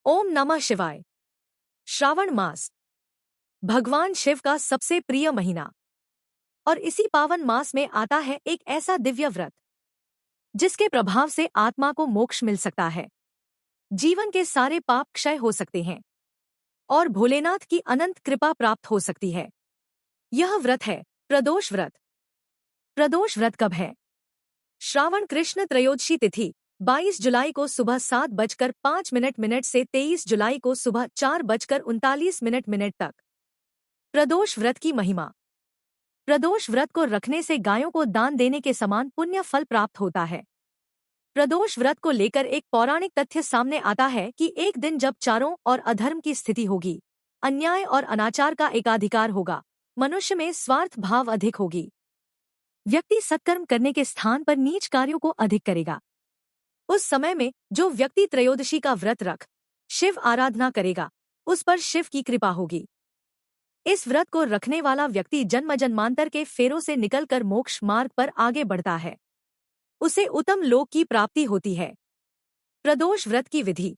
ओम नमः शिवाय। श्रावण मास भगवान शिव का सबसे प्रिय महीना और इसी पावन मास में आता है एक ऐसा दिव्य व्रत जिसके प्रभाव से आत्मा को मोक्ष मिल सकता है, जीवन के सारे पाप क्षय हो सकते हैं और भोलेनाथ की अनंत कृपा प्राप्त हो सकती है। यह व्रत है प्रदोष व्रत। प्रदोष व्रत कब है? श्रावण कृष्ण त्रयोदशी तिथि 22 जुलाई को सुबह 7:05 से 23 जुलाई को सुबह 4:39 तक। प्रदोष व्रत की महिमा। प्रदोष व्रत को रखने से गायों को दान देने के समान पुण्य फल प्राप्त होता है। प्रदोष व्रत को लेकर एक पौराणिक तथ्य सामने आता है कि एक दिन जब चारों और अधर्म की स्थिति होगी, अन्याय और अनाचार का एकाधिकार होगा, मनुष्य में स्वार्थ भाव अधिक होगी, व्यक्ति सत्कर्म करने के स्थान पर नीच कार्यों को अधिक करेगा। उस समय में जो व्यक्ति त्रयोदशी का व्रत रख शिव आराधना करेगा, उस पर शिव की कृपा होगी। इस व्रत को रखने वाला व्यक्ति जन्म जन्मांतर के फेरों से निकलकर मोक्ष मार्ग पर आगे बढ़ता है, उसे उत्तम लोक की प्राप्ति होती है। प्रदोष व्रत की विधि।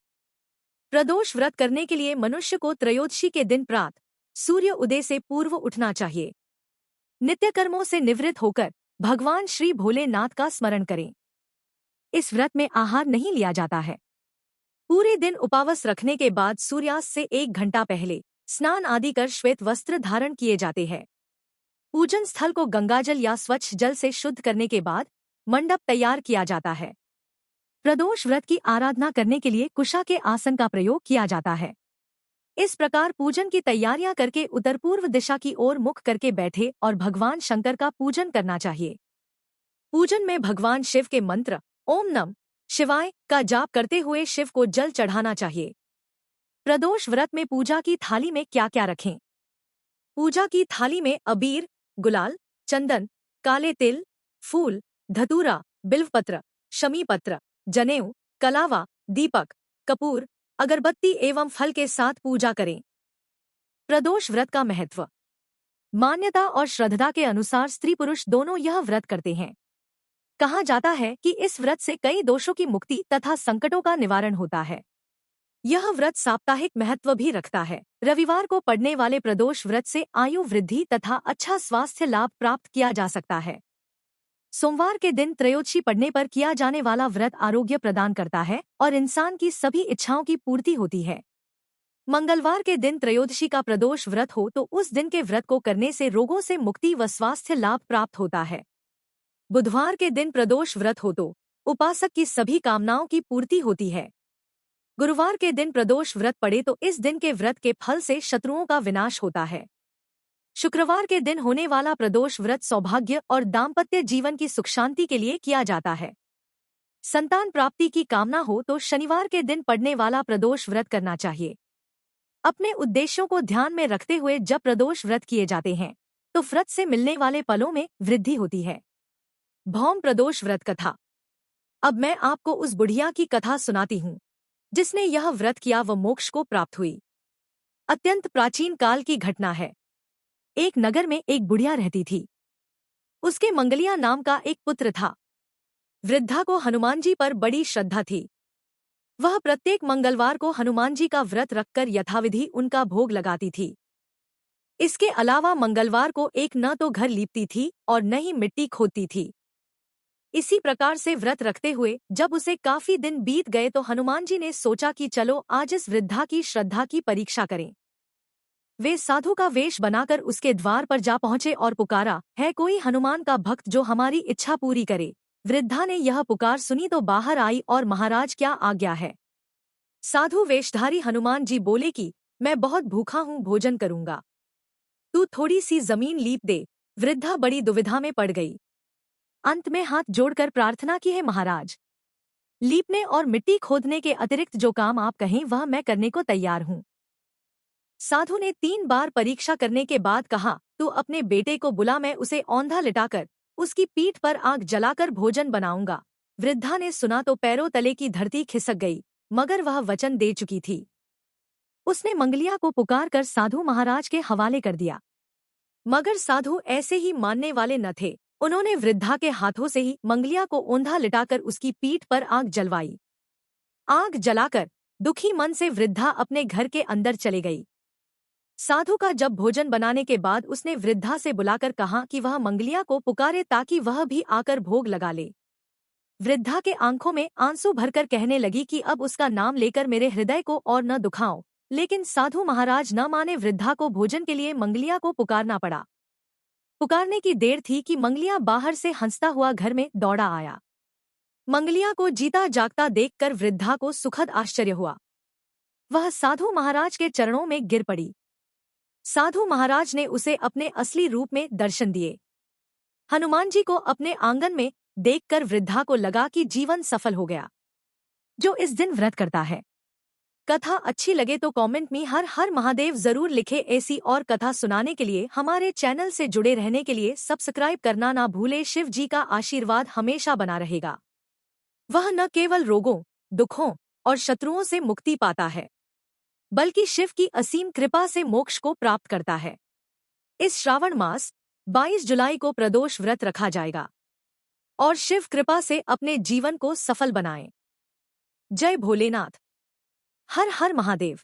प्रदोष व्रत करने के लिए मनुष्य को त्रयोदशी के दिन प्रातः सूर्य उदय से पूर्व उठना चाहिए। नित्य कर्मों से निवृत्त होकर भगवान श्री भोलेनाथ का स्मरण करें। इस व्रत में आहार नहीं लिया जाता है। पूरे दिन उपवास रखने के बाद सूर्यास्त से 1 घंटा पहले स्नान आदि कर श्वेत वस्त्र धारण किए जाते हैं। पूजन स्थल को गंगाजल या स्वच्छ जल से शुद्ध करने के बाद मंडप तैयार किया जाता है। प्रदोष व्रत की आराधना करने के लिए कुशा के आसन का प्रयोग किया जाता है। इस प्रकार पूजन की तैयारियां करके उत्तर पूर्व दिशा की ओर मुख करके बैठे और भगवान शंकर का पूजन करना चाहिए। पूजन में भगवान शिव के मंत्र ओम नमः शिवाय का जाप करते हुए शिव को जल चढ़ाना चाहिए। प्रदोष व्रत में पूजा की थाली में क्या क्या रखें? पूजा की थाली में अबीर, गुलाल, चंदन, काले तिल, फूल, धतूरा, बिल्वपत्र, शमी पत्र, जनेऊ, कलावा, दीपक, कपूर, अगरबत्ती एवं फल के साथ पूजा करें। प्रदोष व्रत का महत्व। मान्यता और श्रद्धा के अनुसार स्त्री पुरुष दोनों यह व्रत करते हैं। कहा जाता है कि इस व्रत से कई दोषों की मुक्ति तथा संकटों का निवारण होता है। यह व्रत साप्ताहिक महत्व भी रखता है। रविवार को पड़ने वाले प्रदोष व्रत से आयु वृद्धि तथा अच्छा स्वास्थ्य लाभ प्राप्त किया जा सकता है। सोमवार के दिन त्रयोदशी पड़ने पर किया जाने वाला व्रत आरोग्य प्रदान करता है और इंसान की सभी इच्छाओं की पूर्ति होती है। मंगलवार के दिन त्रयोदशी का प्रदोष व्रत हो तो उस दिन के व्रत को करने से रोगों से मुक्ति व स्वास्थ्य लाभ प्राप्त होता है। बुधवार के दिन प्रदोष व्रत हो तो उपासक की सभी कामनाओं की पूर्ति होती है। गुरुवार के दिन प्रदोष व्रत पड़े तो इस दिन के व्रत के फल से शत्रुओं का विनाश होता है। शुक्रवार के दिन होने वाला प्रदोष व्रत सौभाग्य और दाम्पत्य जीवन की सुख शांति के लिए किया जाता है। संतान प्राप्ति की कामना हो तो शनिवार के दिन पड़ने वाला प्रदोष व्रत करना चाहिए। अपने उद्देश्यों को ध्यान में रखते हुए जब प्रदोष व्रत किए जाते हैं तो व्रत से मिलने वाले फलों में वृद्धि होती है। भौम प्रदोष व्रत कथा। अब मैं आपको उस बुढ़िया की कथा सुनाती हूँ जिसने यह व्रत किया व मोक्ष को प्राप्त हुई। अत्यंत प्राचीन काल की घटना है। एक नगर में एक बुढ़िया रहती थी। उसके मंगलिया नाम का एक पुत्र था। वृद्धा को हनुमान जी पर बड़ी श्रद्धा थी। वह प्रत्येक मंगलवार को हनुमान जी का व्रत रखकर यथाविधि उनका भोग लगाती थी। इसके अलावा मंगलवार को एक न तो घर लीपती थी और न ही मिट्टी खोदती थी। इसी प्रकार से व्रत रखते हुए जब उसे काफी दिन बीत गए तो हनुमान जी ने सोचा कि चलो आज इस वृद्धा की श्रद्धा की परीक्षा करें। वे साधु का वेश बनाकर उसके द्वार पर जा पहुंचे और पुकारा, है कोई हनुमान का भक्त जो हमारी इच्छा पूरी करे? वृद्धा ने यह पुकार सुनी तो बाहर आई और महाराज क्या आज्ञा है? साधु वेशधारी हनुमान जी बोले कि मैं बहुत भूखा हूँ, भोजन करूंगा, तू थोड़ी सी जमीन लीप दे। वृद्धा बड़ी दुविधा में पड़ गई। अंत में हाथ जोड़कर प्रार्थना की, है महाराज, लीपने और मिट्टी खोदने के अतिरिक्त जो काम आप कहें वह मैं करने को तैयार हूँ। साधु ने 3 बार परीक्षा करने के बाद कहा, तू अपने बेटे को बुला, मैं उसे औंधा लिटाकर उसकी पीठ पर आग जलाकर भोजन बनाऊंगा। वृद्धा ने सुना तो पैरों तले की धरती खिसक गई, मगर वह वचन दे चुकी थी। उसने मंगलिया को पुकार कर साधु महाराज के हवाले कर दिया, मगर साधु ऐसे ही मानने वाले न थे। उन्होंने वृद्धा के हाथों से ही मंगलिया को औंधा लिटाकर उसकी पीठ पर आग जलवाई। आग जलाकर दुखी मन से वृद्धा अपने घर के अंदर चली गई। साधु का जब भोजन बनाने के बाद उसने वृद्धा से बुलाकर कहा कि वह मंगलिया को पुकारे ताकि वह भी आकर भोग लगा ले। वृद्धा के आंखों में आंसू भरकर कहने लगी कि अब उसका नाम लेकर मेरे हृदय को और न दुखाओ, लेकिन साधु महाराज न माने। वृद्धा को भोजन के लिए मंगलिया को पुकारना पड़ा। पुकारने की देर थी कि मंगलिया बाहर से हंसता हुआ घर में दौड़ा आया। मंगलिया को जीता जागता देखकर वृद्धा को सुखद आश्चर्य हुआ। वह साधु महाराज के चरणों में गिर पड़ी। साधु महाराज ने उसे अपने असली रूप में दर्शन दिए। हनुमान जी को अपने आंगन में देखकर वृद्धा को लगा कि जीवन सफल हो गया। जो इस दिन व्रत करता है। कथा अच्छी लगे तो कमेंट में हर हर महादेव जरूर लिखे। ऐसी और कथा सुनाने के लिए हमारे चैनल से जुड़े रहने के लिए सब्सक्राइब करना ना भूले। शिव जी का आशीर्वाद हमेशा बना रहेगा। वह न केवल रोगों, दुखों और शत्रुओं से मुक्ति पाता है, बल्कि शिव की असीम कृपा से मोक्ष को प्राप्त करता है। इस श्रावण मास 22 जुलाई को प्रदोष व्रत रखा जाएगा और शिव कृपा से अपने जीवन को सफल बनाएं। जय भोलेनाथ। हर हर महादेव।